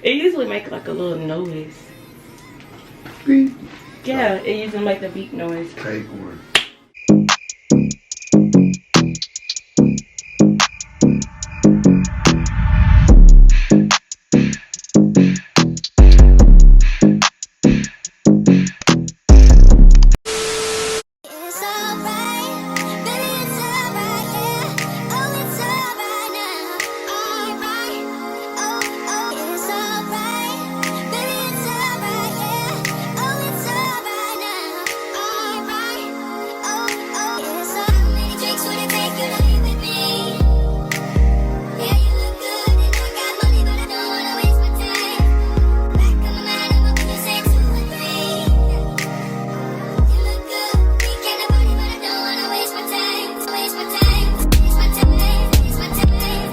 It usually makes like a little noise. Beep. Yeah, it usually makes a beep noise. Take one.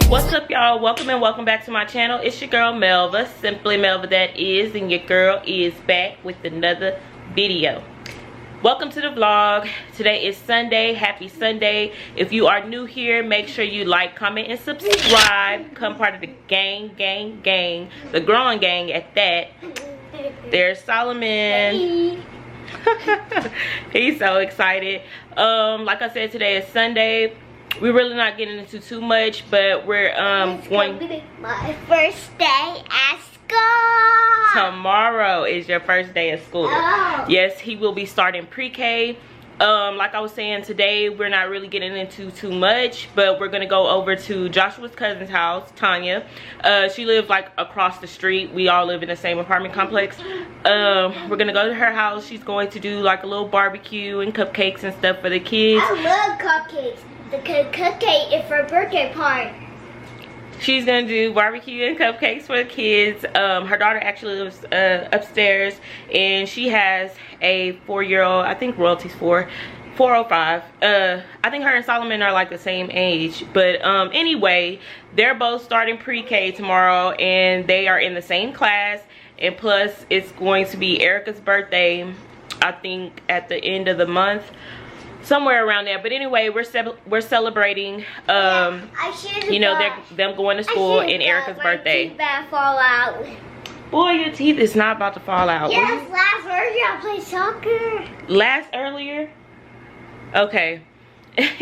What's up, y'all? Welcome and welcome back to my channel. It's your girl Melva, simply Melva that is, and your girl is back with another video. Welcome to the vlog. Today is Sunday. Happy Sunday. If you are new here, make sure you like, comment, and subscribe. Become part of the gang, the growing gang at that. There's Solomon. He's so excited. Like I said, today is Sunday. We're really not getting into too much, but we're going to be my first day at school. Tomorrow is your first day of school. Oh. Yes, he will be starting pre-K. Like I was saying, today we're not really getting into too much, but we're gonna go over to Joshua's cousin's house, Tanya. She lives like across the street. We all live in the same apartment complex. We're gonna go to her house. She's going to do like a little barbecue and cupcakes and stuff for the kids. I love cupcakes. The cupcake is for a birthday party. She's gonna do barbecue and cupcakes for the kids. Her daughter actually lives upstairs, and she has a 4-year-old. I think royalty's 4 or 5. I think her and Solomon are like the same age. But anyway, they're both starting pre-K tomorrow, and they are in the same class. And plus, it's going to be Erica's birthday, I think, at the end of the month. Somewhere around there. But anyway, we're celebrating you know, them going to school and Erica's birthday. Teeth fall out. Boy, your teeth is not about to fall out. Yes, last earlier I played soccer. Last earlier? Okay.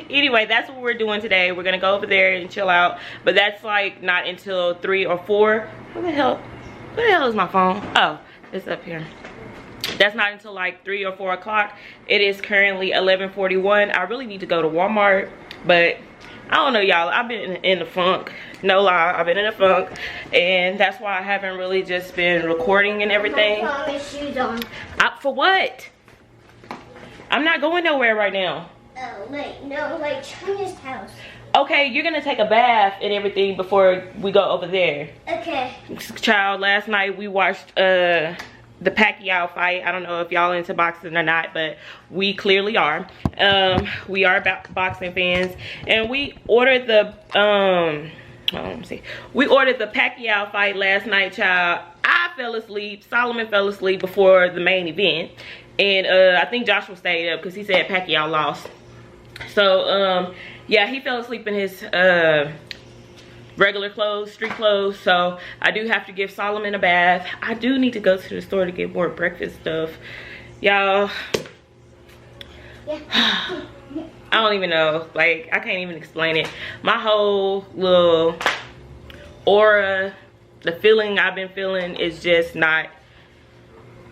Anyway, that's what we're doing today. We're gonna go over there and chill out, but that's like not until 3 or 4. Where the hell is my phone? Oh, it's up here. That's not until like 3 or 4 o'clock. It is currently 11:41. I really need to go to Walmart, but I don't know, y'all. I've been in the funk. No lie, I've been in the funk, and that's why I haven't really just been recording and everything. My shoes on. For what? I'm not going nowhere right now. Oh wait, no, like Tanya's house. Okay, you're gonna take a bath and everything before we go over there. Okay. Child, last night we watched the Pacquiao fight. I don't know if y'all into boxing or not, but we clearly are. We are boxing fans, and we ordered the we ordered the Pacquiao fight last night, child. I fell asleep. Solomon fell asleep before the main event, and I think Joshua stayed up because he said Pacquiao lost. So yeah, he fell asleep in his regular clothes, street clothes. So I do have to give Solomon a bath. I do need to go to the store to get more breakfast stuff, y'all. I don't even know, like I can't even explain it. My whole little aura, the feeling I've been feeling is just not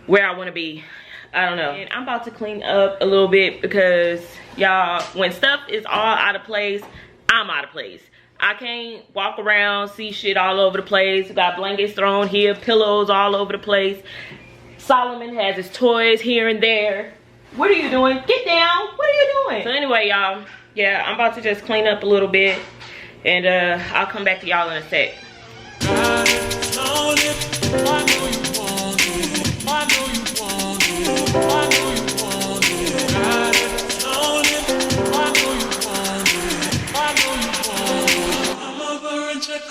where I want to be. I don't know. And I'm about to clean up a little bit because y'all, when stuff is all out of place, I'm out of place. I can't walk around, see shit all over the place. We got blankets thrown here, pillows all over the place. Solomon has his toys here and there. What are you doing? Get down. What are you doing? So anyway, y'all, yeah, I'm about to just clean up a little bit, and I'll come back to y'all in a sec.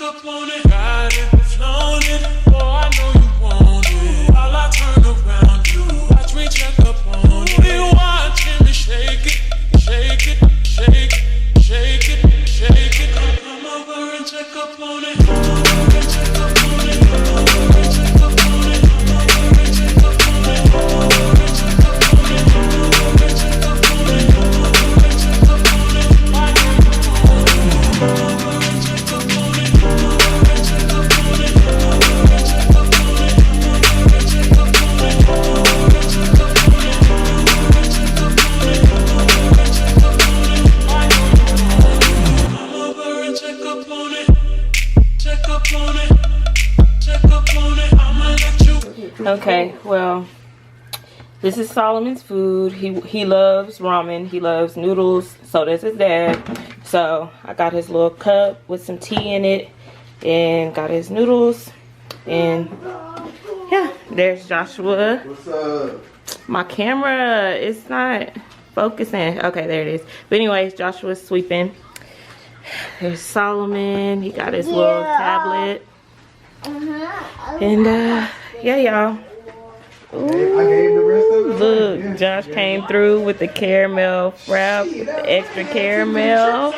Up on it, ride it, flown it, oh I know you want it. While I turn around, you watch me check up on it. You watching me shake it, shake it, shake it, shake it, shake it. Come over and check up on it. Okay, well, this is Solomon's food. He loves ramen. He loves noodles. So does his dad. So I got his little cup with some tea in it, and got his noodles. And yeah, there's Joshua. What's up? My camera is not focusing. Okay, there it is. But anyways, Joshua's sweeping. There's Solomon. He got his little tablet. And yeah, y'all. I gave the rest of it. Look, Yeah. Josh came through with the caramel wrap, the extra caramel.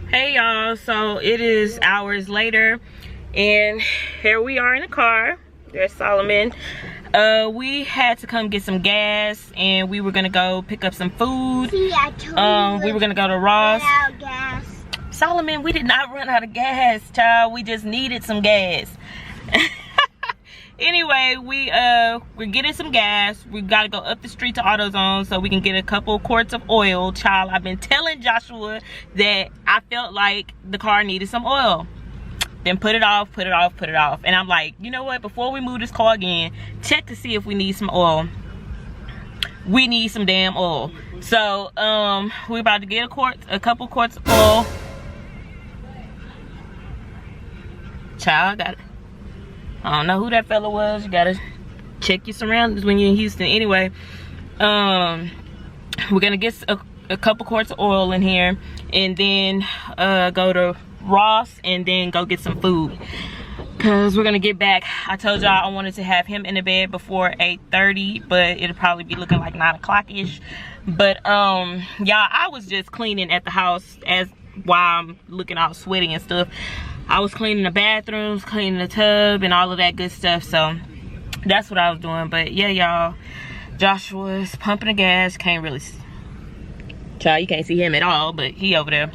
Hey y'all, so it is hours later and here we are in the car. There's Solomon. We had to come get some gas and we were gonna go pick up some food. See, I told you we were gonna go to Ross. run out of gas. Solomon, we did not run out of gas, child. We just needed some gas. Anyway, we're getting some gas. We gotta go up the street to AutoZone so we can get a couple quarts of oil. Child, I've been telling Joshua that I felt like the car needed some oil. Then put it off. And I'm like, you know what? Before we move this car again, check to see if we need some oil. We need some damn oil. So, we're about to get a couple quarts of oil. Child, I don't know who that fella was. You gotta check your surroundings when you're in Houston. Anyway, we're gonna get a couple quarts of oil in here and then go to Ross and then go get some food. Cause we're gonna get back. I told y'all I wanted to have him in the bed before 8:30, but it'll probably be looking like 9 o'clock-ish. But y'all, I was just cleaning at the house while I'm looking all sweaty and stuff. I was cleaning the bathrooms, cleaning the tub, and all of that good stuff. So that's what I was doing. But yeah, y'all, Joshua's pumping the gas. Can't really see. Child, you can't see him at all, but he over there.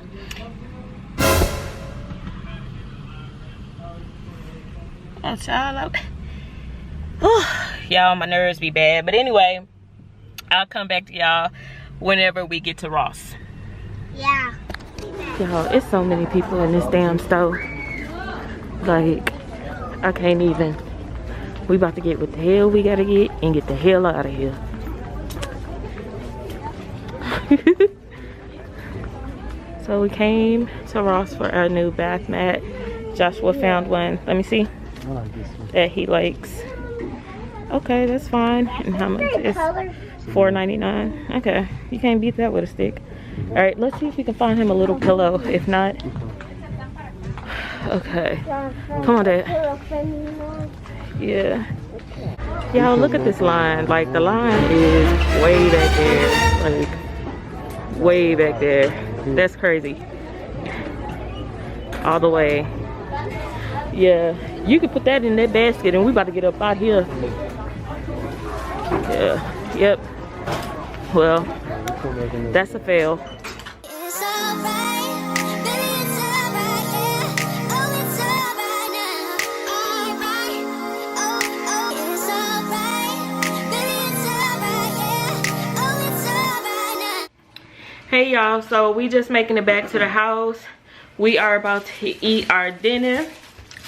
Oh, child. Y'all, my nerves be bad. But anyway, I'll come back to y'all whenever we get to Ross. Yeah. Y'all, it's so many people in this damn store. Like, I can't even. We about to get what the hell we gotta get and get the hell out of here. So we came to Ross for our new bath mat. Joshua found one. Let me see. That he likes. Okay, that's fine. And how much is $4.99? Okay, you can't beat that with a stick. All right, let's see if we can find him a little pillow. If not, okay. Come on, Dad. Yeah. Y'all, look at this line. Like, the line is way back there. Like, way back there. That's crazy. All the way. Yeah, you could put that in that basket and we about to get up out here. Yeah, yep. Well, that's a fail. Hey y'all, so we just making it back to the house. We are about to eat our dinner.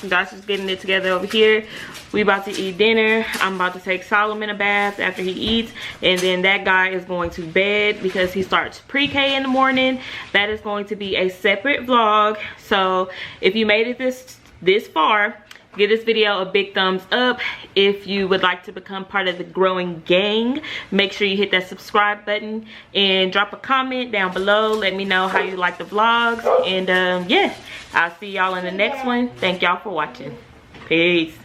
Josh is getting it together over here. We about to eat dinner. I'm about to take Solomon a bath after he eats, and then that guy is going to bed because he starts pre-K in the morning. That is going to be a separate vlog. So if you made it this far, give this video a big thumbs up. If you would like to become part of the growing gang, make sure you hit that subscribe button and drop a comment down below. Let me know how you like the vlogs. And yeah, I'll see y'all in the next one. Thank y'all for watching. Peace.